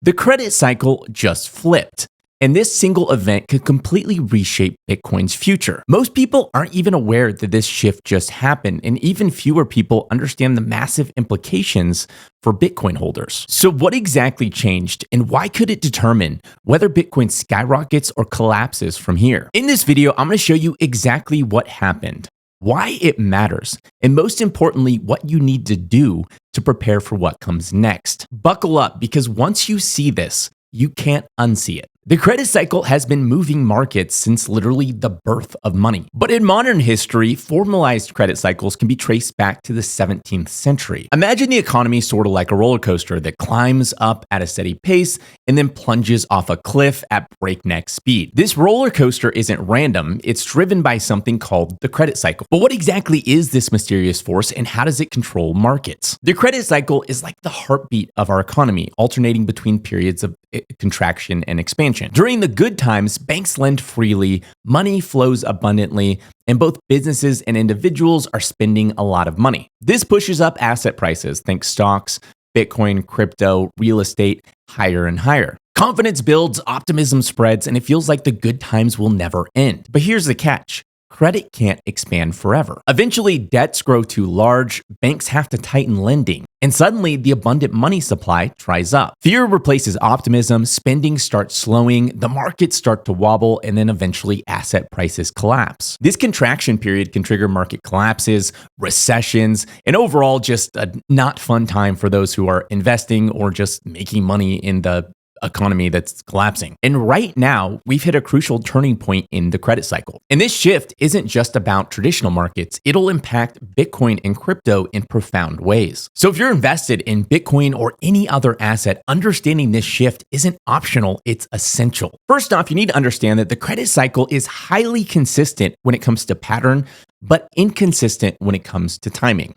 The credit cycle just flipped, and this single event could completely reshape Bitcoin's future. Most people aren't even aware that this shift just happened, and even fewer people understand the massive implications for Bitcoin holders. So what exactly changed, and why could it determine whether Bitcoin skyrockets or collapses from here? In this video, I'm going to show you exactly what happened, why it matters, and most importantly, what you need to do to prepare for what comes next. Buckle up, because once you see this, you can't unsee it. The credit cycle has been moving markets since literally the birth of money. But in modern history, formalized credit cycles can be traced back to the 17th century. Imagine the economy sort of like a roller coaster that climbs up at a steady pace and then plunges off a cliff at breakneck speed. This roller coaster isn't random, it's driven by something called the credit cycle. But what exactly is this mysterious force, and how does it control markets? The credit cycle is like the heartbeat of our economy, alternating between periods of contraction and expansion. During the good times, banks lend freely, money flows abundantly, and both businesses and individuals are spending a lot of money. This pushes up asset prices, think stocks, Bitcoin, crypto, real estate, higher and higher. Confidence builds, optimism spreads, and it feels like the good times will never end. But here's the catch. Credit can't expand forever. Eventually, debts grow too large, banks have to tighten lending, and suddenly the abundant money supply dries up. Fear replaces optimism, spending starts slowing, the markets start to wobble, and then eventually asset prices collapse. This contraction period can trigger market collapses, recessions, and overall just a not fun time for those who are investing or just making money in the economy that's collapsing. And right now, we've hit a crucial turning point in the credit cycle. And this shift isn't just about traditional markets, it'll impact Bitcoin and crypto in profound ways. So if you're invested in Bitcoin or any other asset, understanding this shift isn't optional, it's essential. First off, you need to understand that the credit cycle is highly consistent when it comes to pattern, but inconsistent when it comes to timing.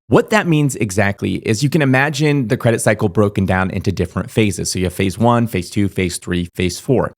What that means exactly is you can imagine the credit cycle broken down into different phases. So you have phase 1, phase 2, phase 3, phase 4.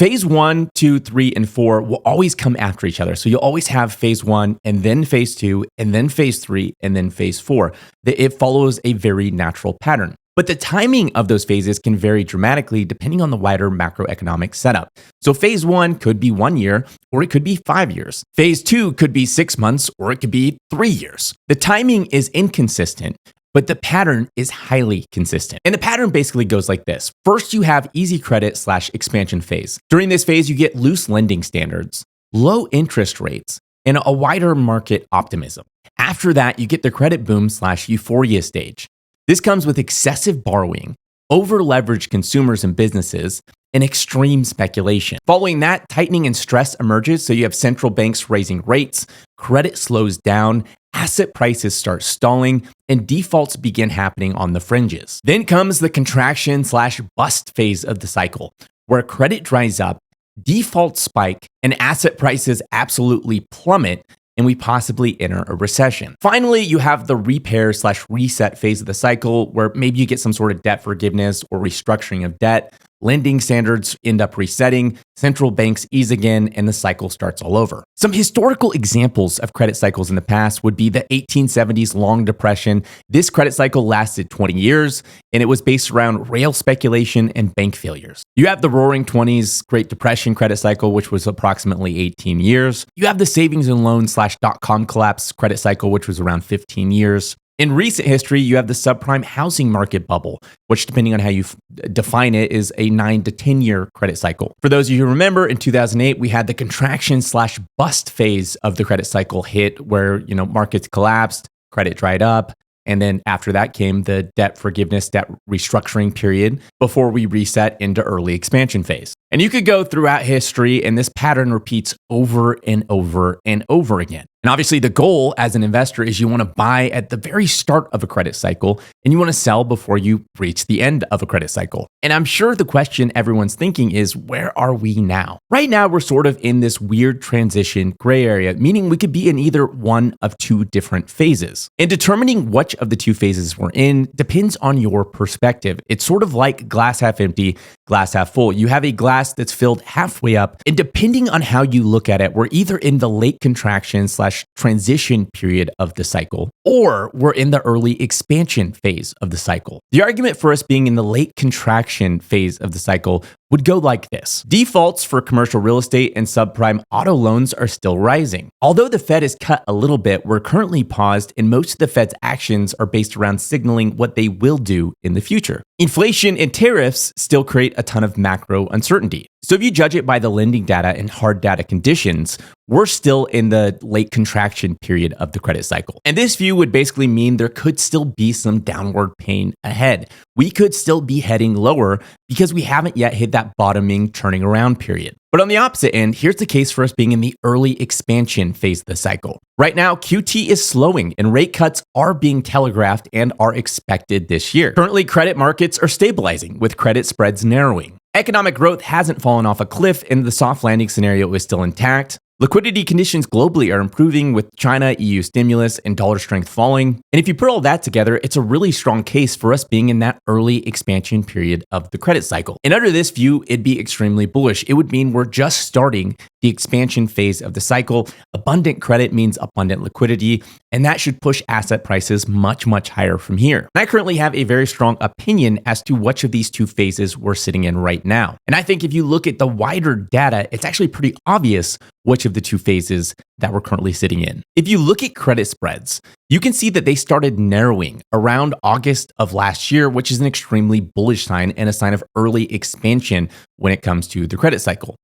Phase 1, 2, 3, and 4 will always come after each other. So you'll always have phase 1 and then phase 2 and then phase 3 and then phase 4. It follows a very natural pattern. But the timing of those phases can vary dramatically depending on the wider macroeconomic setup. So phase 1 could be 1 year, or it could be 5 years. Phase 2 could be 6 months, or it could be 3 years. The timing is inconsistent, but the pattern is highly consistent. And the pattern basically goes like this. First, you have easy credit / expansion phase. During this phase, you get loose lending standards, low interest rates, and a wider market optimism. After that, you get the credit boom / euphoria stage. This comes with excessive borrowing, over-leveraged consumers and businesses, and extreme speculation. Following that, tightening and stress emerges, so you have central banks raising rates, credit slows down, asset prices start stalling, and defaults begin happening on the fringes. Then comes the contraction / bust phase of the cycle, where credit dries up, defaults spike, and asset prices absolutely plummet, and we possibly enter a recession. Finally, you have the repair / reset phase of the cycle, where maybe you get some sort of debt forgiveness or restructuring of debt. Lending standards end up resetting, central banks ease again, and the cycle starts all over. Some historical examples of credit cycles in the past would be the 1870s Long Depression. This credit cycle lasted 20 years, and it was based around rail speculation and bank failures. You have the Roaring 20s Great Depression credit cycle, which was approximately 18 years. You have the savings and loans / dot-com collapse credit cycle, which was around 15 years. In recent history, you have the subprime housing market bubble, which, depending on how you define it, is a 9 to 10-year credit cycle. For those of you who remember, in 2008, we had the contraction / bust phase of the credit cycle hit, where markets collapsed, credit dried up, and then after that came the debt forgiveness, debt restructuring period before we reset into early expansion phase. And you could go throughout history, and this pattern repeats over and over and over again. And obviously the goal as an investor is you want to buy at the very start of a credit cycle, and you want to sell before you reach the end of a credit cycle. And I'm sure the question everyone's thinking is, where are we now? Right now, we're sort of in this weird transition gray area, meaning we could be in either one of two different phases. And determining which of the two phases we're in depends on your perspective. It's sort of like glass half empty, glass half full. You have a glass that's filled halfway up. And depending on how you look at it, we're either in the late contraction / transition period of the cycle, or we're in the early expansion phase of the cycle. The argument for us being in the late contraction phase of the cycle would go like this. Defaults for commercial real estate and subprime auto loans are still rising. Although the Fed has cut a little bit, we're currently paused, and most of the Fed's actions are based around signaling what they will do in the future. Inflation and tariffs still create a ton of macro uncertainty. So if you judge it by the lending data and hard data conditions, we're still in the late contraction period of the credit cycle. And this view would basically mean there could still be some downward pain ahead. We could still be heading lower because we haven't yet hit that bottoming, turning around period. But on the opposite end, here's the case for us being in the early expansion phase of the cycle. Right now, QT is slowing and rate cuts are being telegraphed and are expected this year. Currently, credit markets are stabilizing with credit spreads narrowing. Economic growth hasn't fallen off a cliff and the soft landing scenario is still intact. Liquidity conditions globally are improving with China, EU stimulus, and dollar strength falling. And if you put all that together, it's a really strong case for us being in that early expansion period of the credit cycle. And under this view, it'd be extremely bullish. It would mean we're just starting the expansion phase of the cycle. Abundant credit means abundant liquidity, and that should push asset prices much, much higher from here. And I currently have a very strong opinion as to which of these two phases we're sitting in right now. And I think if you look at the wider data, it's actually pretty obvious which of the two phases that we're currently sitting in. If you look at credit spreads, you can see that they started narrowing around August of last year, which is an extremely bullish sign and a sign of early expansion when it comes to the credit cycle.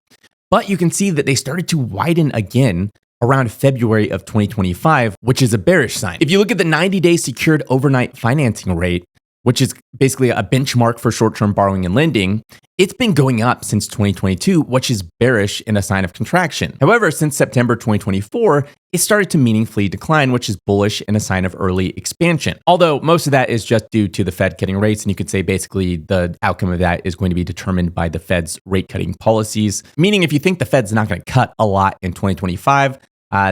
But you can see that they started to widen again around February of 2025, which is a bearish sign. If you look at the 90-day secured overnight financing rate, which is basically a benchmark for short-term borrowing and lending, it's been going up since 2022, which is bearish and a sign of contraction. However, since September 2024, it started to meaningfully decline, which is bullish and a sign of early expansion. Although most of that is just due to the Fed cutting rates, and you could say basically the outcome of that is going to be determined by the Fed's rate cutting policies. Meaning if you think the Fed's not going to cut a lot in 2025,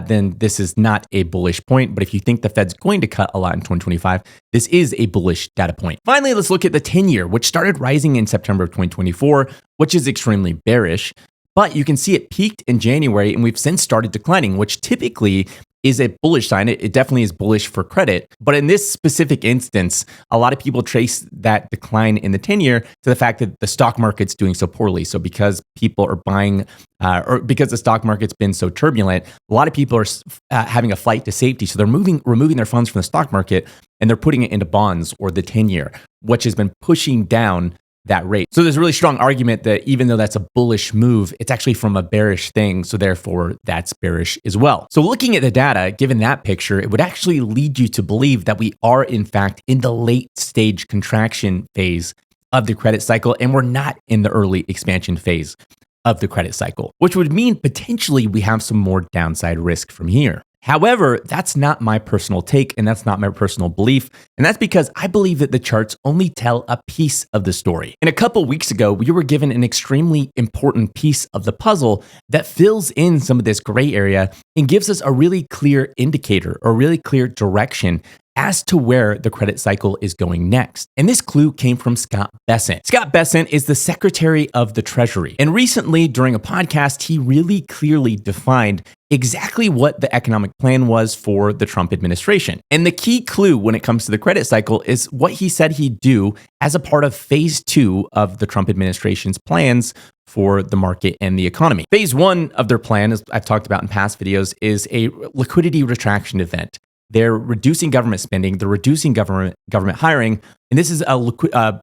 then this is not a bullish point. But if you think the Fed's going to cut a lot in 2025, this is a bullish data point. Finally, let's look at the 10-year, which started rising in September of 2024, which is extremely bearish. But you can see it peaked in January and we've since started declining, which typically is a bullish sign. It definitely is bullish for credit. But in this specific instance, a lot of people trace that decline in the 10-year to the fact that the stock market's doing so poorly. So because people are buying, or because the stock market's been so turbulent, a lot of people are having a flight to safety. So they're removing their funds from the stock market and they're putting it into bonds or the 10-year, which has been pushing down that rate. So there's a really strong argument that even though that's a bullish move, it's actually from a bearish thing. So therefore that's bearish as well. So looking at the data, given that picture, it would actually lead you to believe that we are in fact in the late stage contraction phase of the credit cycle. And we're not in the early expansion phase of the credit cycle, which would mean potentially we have some more downside risk from here. However, that's not my personal take and that's not my personal belief. And that's because I believe that the charts only tell a piece of the story. And a couple weeks ago, we were given an extremely important piece of the puzzle that fills in some of this gray area and gives us a really clear indicator or really clear direction as to where the credit cycle is going next. And this clue came from Scott Bessent. Scott Bessent is the Secretary of the Treasury. And recently, during a podcast, he really clearly defined exactly what the economic plan was for the Trump administration. And the key clue when it comes to the credit cycle is what he said he'd do as a part of phase 2 of the Trump administration's plans for the market and the economy. Phase 1 of their plan, as I've talked about in past videos, is a liquidity retraction event. They're reducing government spending, they're reducing government hiring, and this is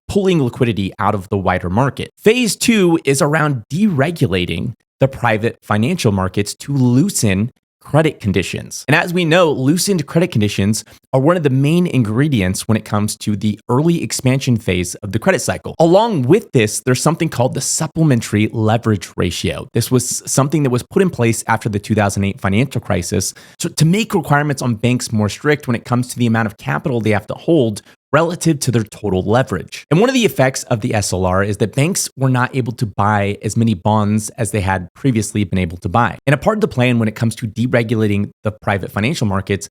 pulling liquidity out of the wider market. Phase 2 is around deregulating the private financial markets to loosen credit conditions. And as we know, loosened credit conditions are one of the main ingredients when it comes to the early expansion phase of the credit cycle. Along with this, there's something called the supplementary leverage ratio. This was something that was put in place after the 2008 financial crisis to make requirements on banks more strict when it comes to the amount of capital they have to hold relative to their total leverage. And one of the effects of the SLR is that banks were not able to buy as many bonds as they had previously been able to buy. And a part of the plan when it comes to deregulating the private financial markets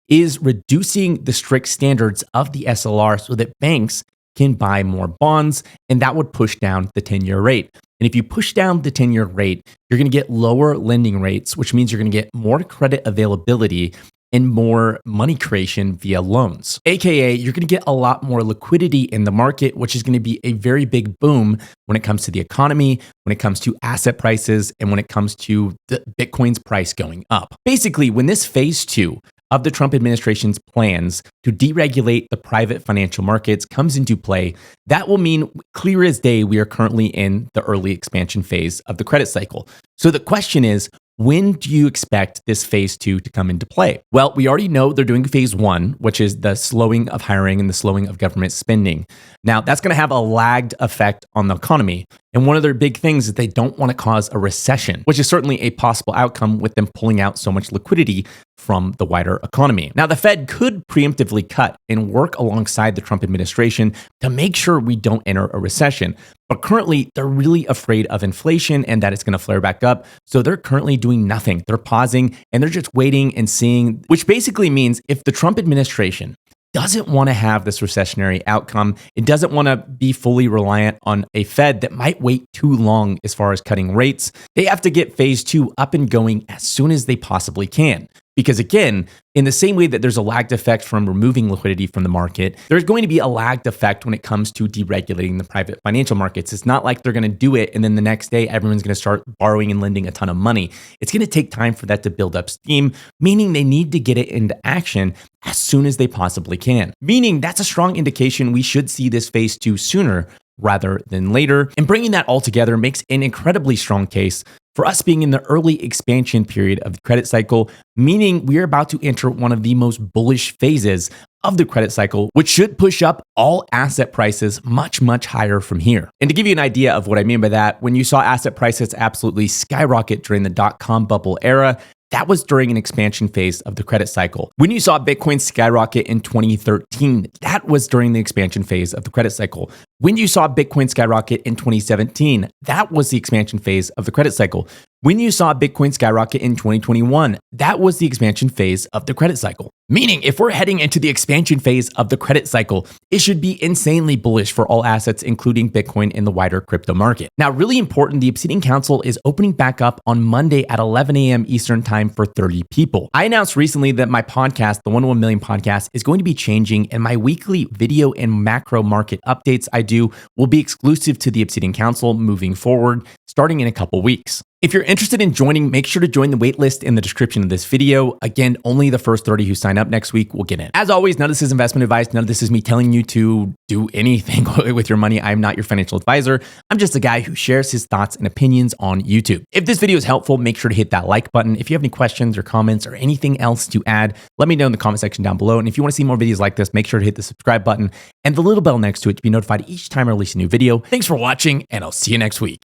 is reducing the strict standards of the SLR so that banks can buy more bonds, and that would push down the 10-year rate. And if you push down the 10-year rate, you're going to get lower lending rates, which means you're going to get more credit availability and more money creation via loans. AKA, you're going to get a lot more liquidity in the market, which is going to be a very big boom when it comes to the economy, when it comes to asset prices, and when it comes to the Bitcoin's price going up. Basically, when this phase 2 of the Trump administration's plans to deregulate the private financial markets comes into play, that will mean clear as day we are currently in the early expansion phase of the credit cycle. So the question is, when do you expect this phase 2 to come into play? Well, we already know they're doing phase 1, which is the slowing of hiring and the slowing of government spending. Now, that's going to have a lagged effect on the economy. And one of their big things is they don't want to cause a recession, which is certainly a possible outcome with them pulling out so much liquidity from the wider economy. Now, the Fed could preemptively cut and work alongside the Trump administration to make sure we don't enter a recession. But currently, they're really afraid of inflation and that it's going to flare back up. So they're currently doing nothing. They're pausing and they're just waiting and seeing, which basically means if the Trump administration doesn't want to have this recessionary outcome, it doesn't want to be fully reliant on a Fed that might wait too long as far as cutting rates, they have to get phase 2 up and going as soon as they possibly can. Because again, in the same way that there's a lagged effect from removing liquidity from the market, there's going to be a lagged effect when it comes to deregulating the private financial markets. It's not like they're going to do it and then the next day everyone's going to start borrowing and lending a ton of money. It's going to take time for that to build up steam, meaning they need to get it into action as soon as they possibly can. Meaning that's a strong indication we should see this phase 2 sooner rather than later. And bringing that all together makes an incredibly strong case for us being in the early expansion period of the credit cycle, meaning we're about to enter one of the most bullish phases of the credit cycle, which should push up all asset prices much, much higher from here. And to give you an idea of what I mean by that, when you saw asset prices absolutely skyrocket during the dot-com bubble era, that was during an expansion phase of the credit cycle. When you saw Bitcoin skyrocket in 2013, that was during the expansion phase of the credit cycle. When you saw Bitcoin skyrocket in 2017, that was the expansion phase of the credit cycle. When you saw Bitcoin skyrocket in 2021, that was the expansion phase of the credit cycle. Meaning, if we're heading into the expansion phase of the credit cycle, it should be insanely bullish for all assets, including Bitcoin in the wider crypto market. Now, really important, the Obsidian Council is opening back up on Monday at 11 a.m. Eastern Time for 30 people. I announced recently that my podcast, the 101 Million Podcast, is going to be changing, and my weekly video and macro market updates I do will be exclusive to the Obsidian Council moving forward, starting in a couple weeks. If you're interested in joining, make sure to join the waitlist in the description of this video. Again, only the first 30 who sign up next week will get in. As always, none of this is investment advice. None of this is me telling you to do anything with your money. I'm not your financial advisor. I'm just a guy who shares his thoughts and opinions on YouTube. If this video is helpful, make sure to hit that like button. If you have any questions or comments or anything else to add, let me know in the comment section down below. And if you want to see more videos like this, make sure to hit the subscribe button and the little bell next to it to be notified each time I release a new video. Thanks for watching, and I'll see you next week.